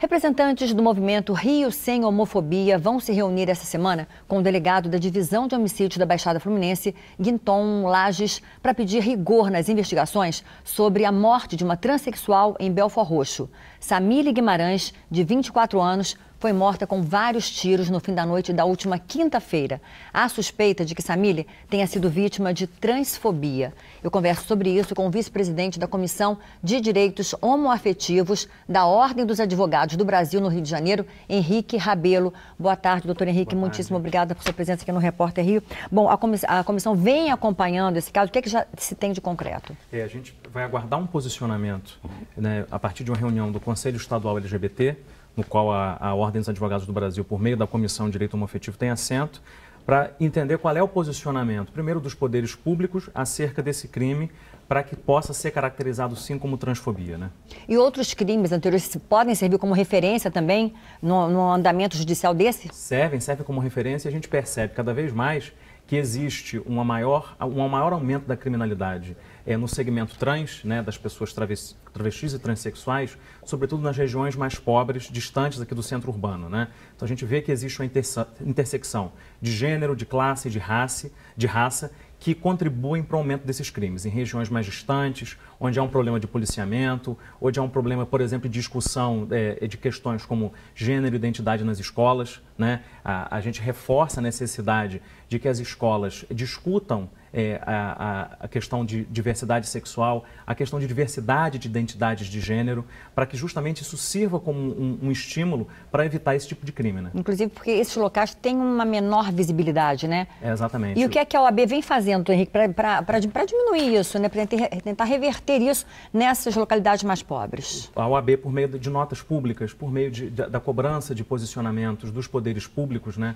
Representantes do movimento Rio Sem Homofobia vão se reunir essa semana com o delegado da Divisão de Homicídios da Baixada Fluminense, Guinton Lages, para pedir rigor nas investigações sobre a morte de uma transexual em Belford Roxo. Samile Guimarães, de 24 anos, foi morta com vários tiros no fim da noite da última quinta-feira. Há suspeita de que Samile tenha sido vítima de transfobia. Eu converso sobre isso com o vice-presidente da Comissão de Direitos Homoafetivos da Ordem dos Advogados do Brasil no Rio de Janeiro, Henrique Rabelo. Boa tarde, doutor Henrique. Muitíssimo obrigada por sua presença aqui no Repórter Rio. Bom, a comissão vem acompanhando esse caso. O que é que já se tem de concreto? A gente vai aguardar um posicionamento, né, a partir de uma reunião do Conselho Estadual LGBT, no qual a Ordem dos Advogados do Brasil, por meio da Comissão de Direito Homoafetivo, tem assento, para entender qual é o posicionamento, primeiro, dos poderes públicos acerca desse crime, para que possa ser caracterizado, sim, como transfobia, né? E outros crimes anteriores podem servir como referência também no andamento judicial desse? Servem como referência, e a gente percebe cada vez mais que existe um maior aumento da criminalidade no segmento trans, né, das pessoas travestis e transexuais, sobretudo nas regiões mais pobres, distantes aqui do centro urbano, né? Então a gente vê que existe uma intersecção de gênero, de classe, de raça, que contribuem para o aumento desses crimes, em regiões mais distantes, onde há um problema de policiamento, onde há um problema, por exemplo, de discussão de questões como gênero e identidade nas escolas, né? A gente reforça a necessidade de que as escolas discutam a questão de diversidade sexual, a questão de diversidade de identidades de gênero, para que justamente isso sirva como um estímulo para evitar esse tipo de crime, né? Inclusive porque esses locais têm uma menor visibilidade, né? Exatamente. E o que é que a OAB vem fazendo, Henrique, para diminuir isso, né? Para tentar reverter isso nessas localidades mais pobres? A OAB, por meio de notas públicas, por meio da cobrança de posicionamentos dos poderes públicos, né,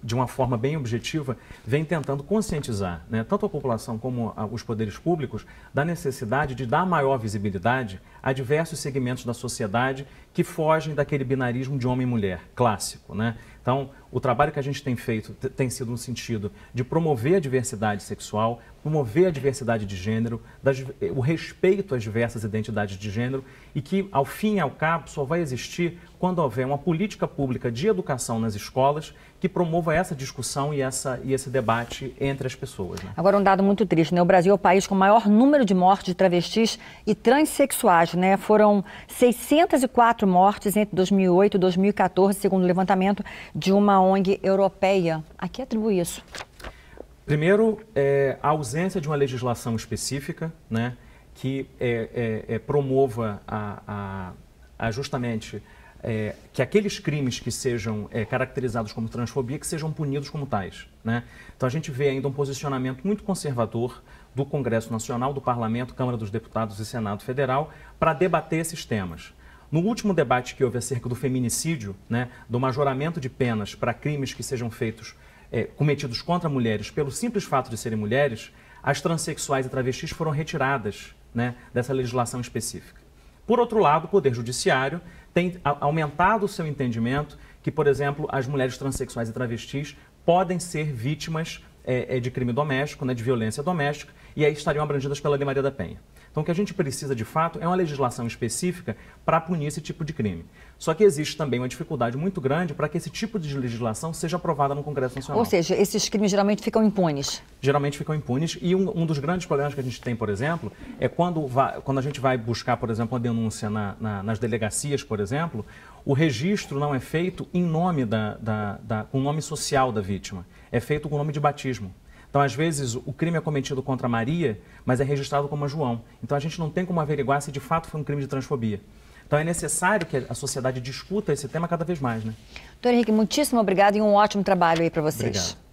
de uma forma bem objetiva, vem tentando conscientizar, né, tanto a população como os poderes públicos da necessidade de dar maior visibilidade a diversos segmentos da sociedade que fogem daquele binarismo de homem e mulher clássico, né? Então, o trabalho que a gente tem feito tem sido no sentido de promover a diversidade sexual, promover a diversidade de gênero, o respeito às diversas identidades de gênero, e que, ao fim e ao cabo, só vai existir quando houver uma política pública de educação nas escolas que promova essa discussão e esse debate entre as pessoas, né? Agora, um dado muito triste, né? O Brasil é o país com o maior número de mortes de travestis e transexuais, né? Foram 604 mortes entre 2008 e 2014, segundo o levantamento de uma ONG europeia. A que atribui isso? Primeiro, a ausência de uma legislação específica, né, que promova justamente que aqueles crimes que sejam caracterizados como transfobia, que sejam punidos como tais, né? Então a gente vê ainda um posicionamento muito conservador do Congresso Nacional, do Parlamento, Câmara dos Deputados e Senado Federal para debater esses temas. No último debate que houve acerca do feminicídio, né, do majoramento de penas para crimes que sejam feitos, cometidos contra mulheres pelo simples fato de serem mulheres, as transexuais e travestis foram retiradas, né, dessa legislação específica. Por outro lado, o Poder Judiciário tem aumentado o seu entendimento que, por exemplo, as mulheres transexuais e travestis podem ser vítimas de crime doméstico, né, de violência doméstica, e aí estariam abrangidas pela Lei Maria da Penha. Então, o que a gente precisa, de fato, é uma legislação específica para punir esse tipo de crime. Só que existe também uma dificuldade muito grande para que esse tipo de legislação seja aprovada no Congresso Nacional. Ou seja, esses crimes geralmente ficam impunes? Geralmente ficam impunes, e um dos grandes problemas que a gente tem, por exemplo, é quando a gente vai buscar, por exemplo, uma denúncia nas delegacias, por exemplo, o registro não é feito em nome com o nome social da vítima, é feito com o nome de batismo. Então, às vezes, o crime é cometido contra Maria, mas é registrado como João. Então, a gente não tem como averiguar se de fato foi um crime de transfobia. Então, é necessário que a sociedade discuta esse tema cada vez mais, né? Doutor Henrique, muitíssimo obrigado e um ótimo trabalho aí para vocês. Obrigado.